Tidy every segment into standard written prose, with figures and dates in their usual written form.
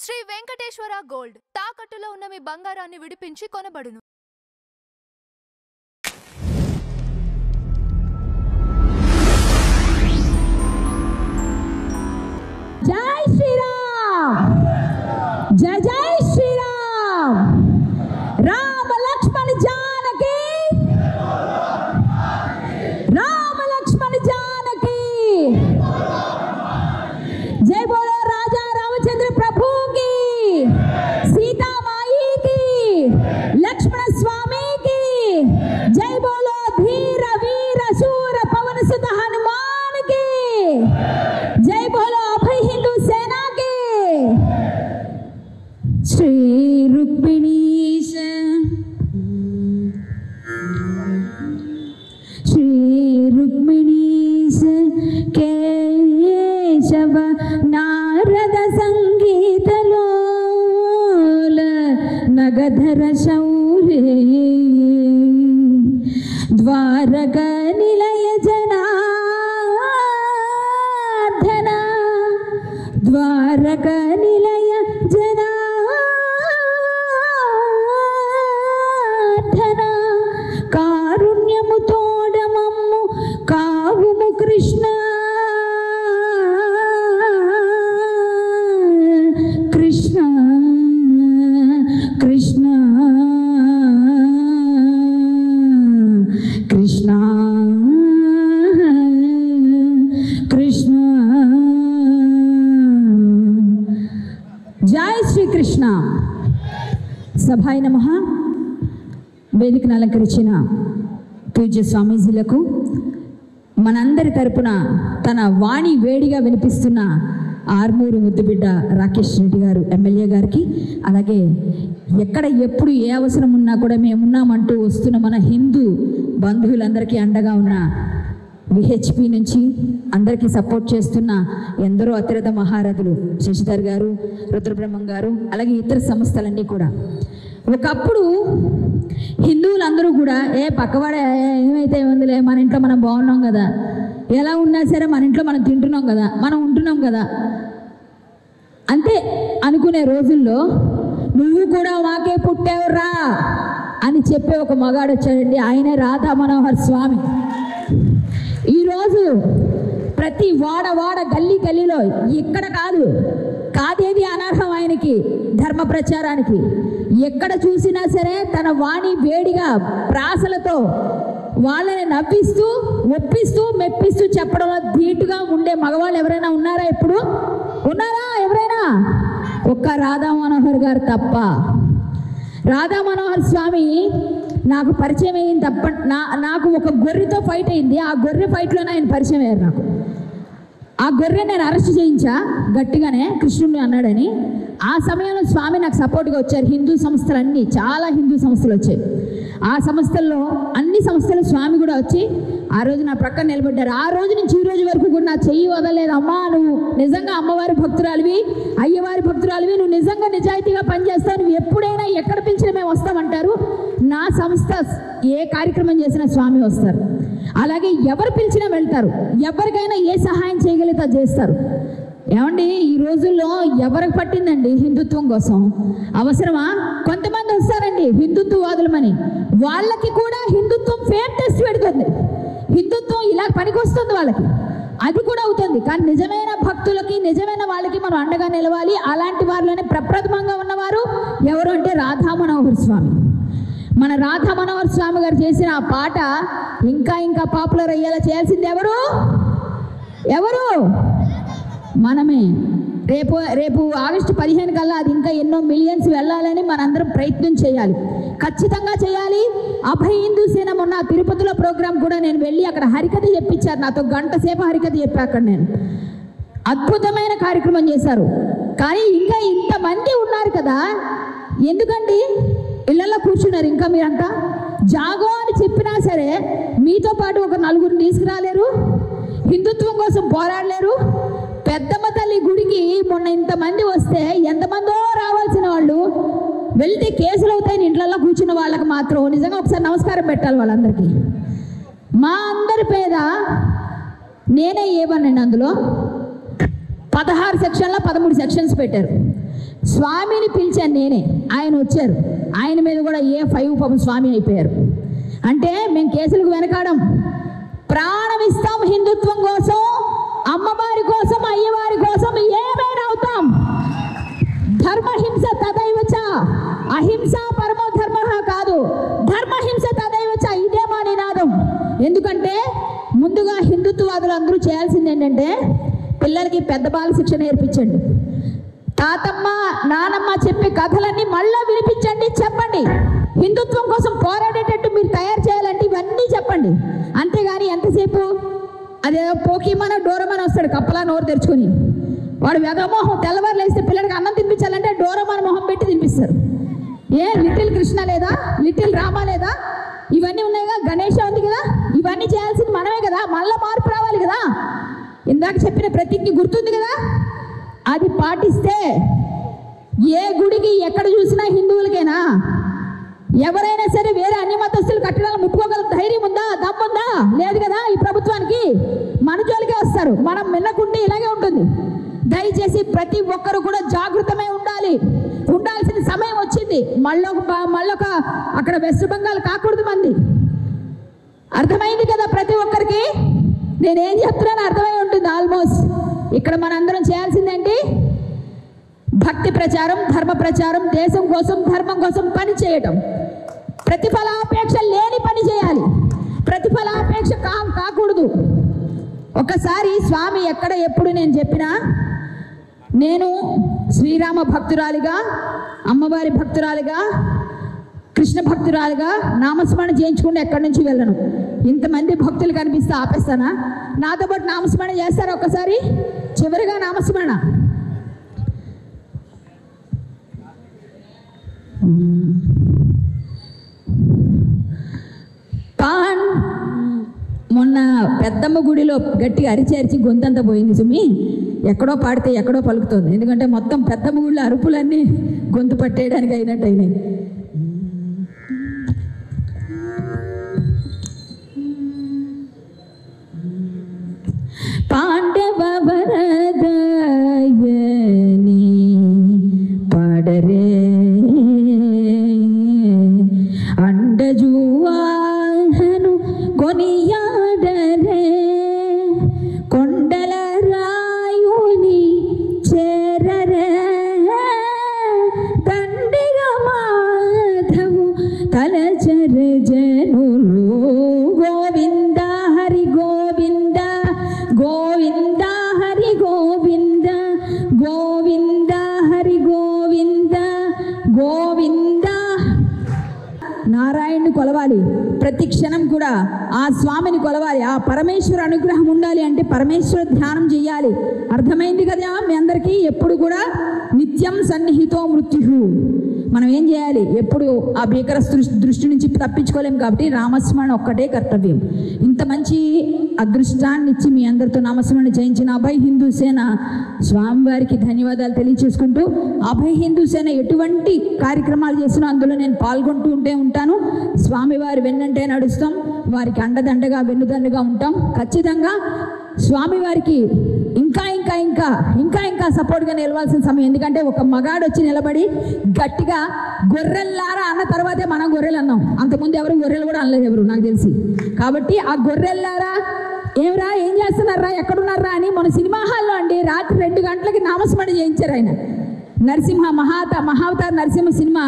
Shri Venkateswara gold తాకట్టులో ఉన్న మీ బంగారాన్ని విడిపించి కొనబడును. జై శ్రీరామ్, జై జై శ్రీరామ్. రామ లక్ష్మణ జానకి, రామ లక్ష్మణ జానకి. జై బోలో రాజా రామచంద్ర ప్రభు की, सीता माई की, लक्ष्मण स्वामी की. जय बोलो धीर वीर शूर पवन सुत हनुमान की. जय बोलो अभय हिंदू सेना की. श्री रुक्मिणीश, श्री रुक्मिणीश केशव नारद संगीत लोल नगधर शौर्य द्वारक निलय जनार्दन, द्वारक निलय जनार्दन. कारुण्यमु तोडमम्मु कावुमु कृष्ण, कृष्ण कृष्ण कृष्ण कृष्ण. जय श्री कृष्ण. సభాయ నమః. వేదికను అలంకరించిన పూజ్య స్వామీజీలకు, మనందరి తరపున తన వాణి వేడిగా వినిపిస్తున్న ఆర్మూరు ముద్దుబిడ్డ రాకేష్ రెడ్డి గారు ఎమ్మెల్యే గారికి, అలాగే ఎక్కడ ఎప్పుడు ఏ అవసరం ఉన్నా కూడా మేమున్నామంటూ వస్తున్న మన హిందూ బంధువులందరికీ అండగా ఉన్న విహెచ్పి నుంచి అందరికీ సపోర్ట్ చేస్తున్న ఎందరో అతిరథ మహారథులు శశిధర్ గారు, రుద్రబ్రహ్మం గారు, అలాగే ఇతర సంస్థలన్నీ కూడా. ఒకప్పుడు హిందువులందరూ కూడా పక్కవాడే ఏమైతే ఉందిలే, మన ఇంట్లో మనం బాగున్నాం కదా, ఎలా ఉన్నా సరే మన ఇంట్లో మనం తింటున్నాం కదా, మనం ఉంటున్నాం కదా అంతే అనుకునే రోజుల్లో నువ్వు కూడా మాకే పుట్టావురా అని చెప్పే ఒక మగాడు వచ్చాడండి. ఆయనే రాధా మనోహర్ స్వామి. ఈరోజు ప్రతి వాడ గల్లీ గల్లీలో ఎక్కడ కాదేది అనర్హం ఆయనకి ధర్మ ప్రచారానికి. ఎక్కడ చూసినా సరే తన వాణి వేడిగా ప్రాసలతో వాళ్ళని నవ్విస్తూ, ఒప్పిస్తూ, మెప్పిస్తూ చెప్పడంలో ధీటుగా ఉండే మగవాళ్ళు ఎవరైనా ఉన్నారా? ఇప్పుడు ఉన్నారా ఎవరైనా? ఒక్క రాధా మనోహర్ గారు తప్ప. రాధా మనోహర్ స్వామి నాకు పరిచయం అయింది తప్ప, నాకు ఒక గొర్రెతో ఫైట్ అయింది. ఆ గొర్రె ఫైట్లోనే ఆయన పరిచయం అయ్యారు నాకు. ఆ గొర్రె నేను అరెస్ట్ చేయించా గట్టిగానే, కృష్ణుడిని అన్నాడని. ఆ సమయంలో స్వామి నాకు సపోర్ట్గా వచ్చారు. హిందూ సంస్థలన్నీ, చాలా హిందూ సంస్థలు వచ్చాయి. ఆ సంస్థల్లో అన్ని సంస్థలు స్వామి కూడా వచ్చి ఆ రోజు నా ప్రక్కన నిలబడ్డారు. ఆ రోజు నుంచి ఈ రోజు వరకు కూడా నా చెయ్యి వదలలేదు. అమ్మా, నువ్వు నిజంగా అమ్మవారి భక్తురాలివి, అయ్యవారి భక్తురాలివి, నువ్వు నిజంగా నిజాయితీగా పనిచేస్తావు, నువ్వు ఎప్పుడైనా ఎక్కడ పిలిచినా మేము వస్తామంటారు. నా సంస్థ ఏ కార్యక్రమం చేసినా స్వామి వస్తారు. అలాగే ఎవరు పిలిచినా వెళ్తారు. ఎవరికైనా ఏ సహాయం చేయగలిగితే చేస్తారు. ఏమండి, ఈ రోజుల్లో ఎవరికి పట్టిందండి హిందుత్వం కోసం? అవసరమా? కొంతమంది వస్తారండి హిందుత్వవాదులమని, వాళ్ళకి కూడా హిందుత్వం ఫేర్ టెస్ట్ పెడుతుంది. హిందుత్వం ఇలా పనికొస్తుంది వాళ్ళకి, అది కూడా అవుతుంది. కానీ నిజమైన భక్తులకి, నిజమైన వాళ్ళకి మనం అండగా నిలవాలి. అలాంటి వారిలోనే ప్రప్రథమంగా ఉన్నవారు ఎవరు అంటే రాధా మనోహర్ స్వామి. మన రాధా మనోహర్ స్వామి గారు చేసిన ఆ పాట ఇంకా పాపులర్ అయ్యేలా చేయాల్సింది ఎవరు? మనమే. రేపు ఆగస్టు 15 కల్లా అది ఇంకా ఎన్నో మిలియన్స్ వెళ్ళాలని మనందరం ప్రయత్నం చేయాలి, ఖచ్చితంగా చేయాలి. అభయ హిందూ సేన మొన్న తిరుపతిలో ప్రోగ్రాం కూడా నేను వెళ్ళి అక్కడ హరికథ చెప్పించారు నాతో. గంట సేపు హరికథ చెప్పా అక్కడ నేను. అద్భుతమైన కార్యక్రమం చేశారు. కానీ ఇంకా ఇంతమంది ఉన్నారు కదా, ఎందుకండి ఇళ్లలో కూర్చున్నారు ఇంకా మీరంతా? జాగో అని చెప్పినా సరే మీతో పాటు ఒక నలుగురిని తీసుకురాలేరు, హిందుత్వం కోసం పోరాడలేరు. పెద్దమ్మ తల్లి గుడికి మొన్న ఇంతమంది వస్తే ఎంతమందో రావాల్సిన వాళ్ళు వెళ్తే కేసులు అవుతాయని ఇంట్లలో కూర్చున్న వాళ్ళకి మాత్రం నిజంగా ఒకసారి నమస్కారం పెట్టాలి వాళ్ళందరికీ. మా అందరి పేద నేనే ఏమన్నాను, అందులో 16 సెక్షన్లో 13 సెక్షన్స్ పెట్టారు. స్వామిని పిలిచాను నేనే, ఆయన వచ్చారు. ఆయన మీద కూడా A5 పాపం స్వామి అయిపోయారు. అంటే మేము కేసులకు వెనకాడం, ప్రాణం ఇస్తాం హిందుత్వం కోసం, అమ్మవారి కోసం, అయ్యవారి కోసం ఏమైనా అవుతాం. ధర్మహింస తదైవచ, అహింస పరమో ధర్మ కాదు, ధర్మహింస తదైవచ, ఇదే మా నినాదం. ఎందుకంటే ముందుగా హిందుత్వవాదులు అందరూ చేయాల్సింది ఏంటంటే పిల్లలకి పెద్ద బాల శిక్షణ నేర్పించండి. తాతమ్మ నానమ్మ చెప్పే కథలన్నీ మళ్ళీ వినిపించండి, చెప్పండి. హిందుత్వం కోసం పోరాడేటట్టు మీరు తయారు చేయాలంటే ఇవన్నీ చెప్పండి. అంతేగాని ఎంతసేపు అదే పోకీమనో డోరమని వస్తాడు కప్పలా నోరు తెరుచుకొని, వాడు వెదమోహం తెల్లవారు లేస్తే పిల్లడికి అన్నం తినిపించాలంటే డోరమని మొహం పెట్టి తినిపిస్తారు. లిటిల్ కృష్ణ లేదా, లిటిల్ రామ లేదా, ఇవన్నీ ఉన్నాయిగా, గణేష ఉంది కదా, ఇవన్నీ చేయాల్సింది మనమే కదా. మళ్ళీ మార్పు రావాలి కదా. ఇందాక చెప్పిన ప్రతిజ్ఞ గుర్తుంది కదా, అది పాటిస్తే ఏ గుడికి ఎక్కడ చూసినా హిందువులకేనా, ఎవరైనా సరే వేరే అన్ని మతస్థులు కట్టడాలు ముట్టుకోగల ధైర్యం ఉందా, దమ్ముందా? లేదు కదా. ఈ ప్రభుత్వానికి మన జోలికే వస్తారు. మనం మిన్నకుంటే ఇలాగే ఉంటుంది. దయచేసి ప్రతి ఒక్కరు కూడా జాగృతమై ఉండాలి. ఉండాల్సిన సమయం వచ్చింది. మళ్ళొక అక్కడ వెస్ట్ బెంగాల్ కాకూడదు మంది. అర్థమైంది కదా ప్రతి ఒక్కరికి. నేనేం చెప్తున్నాను అర్థమై ఉంటుంది ఆల్మోస్ట్. ఇక్కడ మనందరం చేయాల్సిందేంటి? భక్తి ప్రచారం, ధర్మ ప్రచారం, దేశం కోసం, ధర్మం కోసం పని చేయటం. ప్రతిఫలాపేక్ష లేని పని చేయాలి. ప్రతిఫలాపేక్ష కాకూడదు. ఒకసారి స్వామి ఎక్కడ ఎప్పుడు నేను చెప్పినా, నేను శ్రీరామ భక్తురాలిగా, అమ్మవారి భక్తురాలిగా, కృష్ణ భక్తురాలిగా నామస్మరణ చేయించుకుంటే ఎక్కడి నుంచి వెళ్ళను. ఇంతమంది భక్తులు కనిపిస్తే ఆపేస్తానా? నాతో పాటు నామస్మరణ చేస్తారా ఒకసారి? చివరిగా నామస్మరణ. మొన్న పెద్దమ్మ గుడిలో గట్టిగా అరిచి గొంతంతా పోయింది సుమి. ఎక్కడో పాడితే ఎక్కడో పలుకుతుంది. ఎందుకంటే మొత్తం పెద్దమ్మ గుడిలో అరుపులన్నీ గొంతు పట్టేయడానికి అయినట్టు అయినాయి. పాండవ వరదయని పాడరే అండజువాహను కొనియాడరే కొండల రాయుని చేరరే దండిగ మాధవు తలచర జనులు గోవింద హరి గోవింద గోవింద హరి గోవింద గోవింద హరి గోవింద గోవింద. నారాయణుని కొలవాలి. ప్రతి క్షణం కూడా ఆ స్వామిని కొలవాలి. ఆ పరమేశ్వర అనుగ్రహం ఉండాలి అంటే పరమేశ్వర ధ్యానం చేయాలి. అర్థమైంది కదా మీ అందరికీ? ఎప్పుడు కూడా నిత్యం సన్నిహితో మృత్యు. మనం ఏం చేయాలి? ఎప్పుడు ఆ భీకర దృష్టి నుంచి తప్పించుకోలేం కాబట్టి రామస్మరణ ఒక్కటే కర్తవ్యం. ఇంత మంచి అదృష్టాన్ని ఇచ్చి మీ అందరితో నామస్మరణ చేయించిన అభయ్ హిందూ సేన స్వామివారికి ధన్యవాదాలు తెలియచేసుకుంటూ, అభయ్ హిందూ సేన ఎటువంటి కార్యక్రమాలు చేసినా అందులో నేను పాల్గొంటూ ఉంటాను. స్వామివారి వెన్నంటే నడుస్తాం, వారికి అండదండగా వెన్నుదండగా ఉంటాం. ఖచ్చితంగా స్వామివారికి ఇంకా ఇంకా ఇంకా ఇంకా ఇంకా సపోర్ట్గా నిలవాల్సిన సమయం. ఎందుకంటే ఒక మగాడు వచ్చి నిలబడి గట్టిగా గొర్రెల్లారా అన్న తర్వాతే మనం గొర్రెలు అన్నాం. అంతకుముందు ఎవరు గొర్రెలు కూడా అనలేదు ఎవరు నాకు తెలిసి. కాబట్టి ఆ గొర్రెల్లారా ఏమరా, ఏం చేస్తున్నారా, ఎక్కడున్నారా అని మన సినిమా హాల్లో అండి రాత్రి 2 గంటలకి నామస్మరణ చేయించారు ఆయన. నరసింహ మహావతార్ నరసింహ సినిమా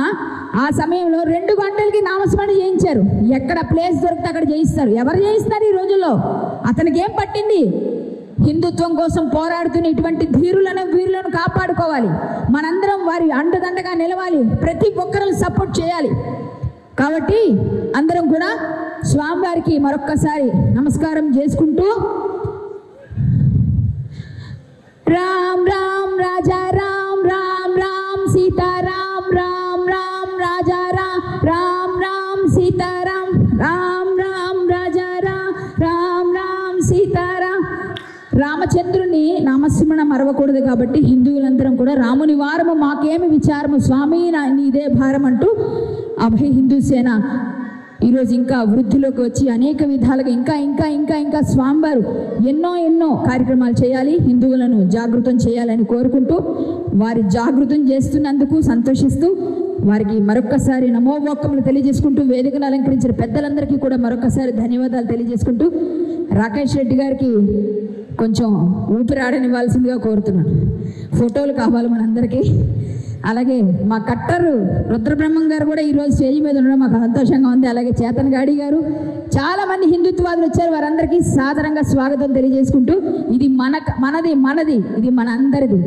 ఆ సమయంలో 2 గంటలకి నామస్మరణ చేయించారు. ఎక్కడ ప్లేస్ దొరికితే అక్కడ చేయిస్తారు. ఎవరు చేయిస్తున్నారు ఈ రోజుల్లో? అతనికి ఏం పట్టింది? హిందుత్వం కోసం పోరాడుతున్న ఇటువంటి ధీరులను వీరులను కాపాడుకోవాలి. మనందరం వారి అండదండగా నిలవాలి. ప్రతి ఒక్కరూ సపోర్ట్ చేయాలి. కాబట్టి అందరం కూడా స్వామివారికి మరొక్కసారి నమస్కారం చేసుకుంటూ, రామ్ రామ్ రాజా రామ్ రామ్ రామ్ సీతారాం రామ్ రామ్ రాజా రామ్ రామ్ సీతారాం రామ్ రామ్ రాజా రామ్ రామ్ సీతారాం. రామచంద్రుని నామస్మరణ మరవకూడదు కాబట్టి హిందువులందరం కూడా రాముని వారము మాకేమి విచారము స్వామి నీదే భారం అంటూ అభయ హిందూ సేన ఈరోజు ఇంకా వృద్ధిలోకి వచ్చి అనేక విధాలుగా ఇంకా ఇంకా ఇంకా ఇంకా స్వామివారు ఎన్నో కార్యక్రమాలు చేయాలి, హిందువులను జాగృతం చేయాలని కోరుకుంటూ వారి జాగృతం చేస్తున్నందుకు సంతోషిస్తూ వారికి మరొక్కసారి నమోమోక్కములు తెలియజేసుకుంటూ వేదికను అలంకరించిన పెద్దలందరికీ కూడా మరొకసారి ధన్యవాదాలు తెలియజేసుకుంటూ రాకేష్ రెడ్డి గారికి కొంచెం ఊపిరాడనివ్వాల్సిందిగా కోరుతున్నాను. ఫోటోలు కావాలి మనందరికీ. అలాగే మా కట్టరు రుద్రబ్రహ్మం గారు కూడా ఈరోజు స్టేజ్ మీద ఉండడం మాకు సంతోషంగా ఉంది. అలాగే చేతన్ గాడి గారు, చాలామంది హిందుత్వవాదులు వచ్చారు, వారందరికీ సాదరంగా స్వాగతం తెలియజేసుకుంటూ ఇది మనది ఇది మన అందరిది.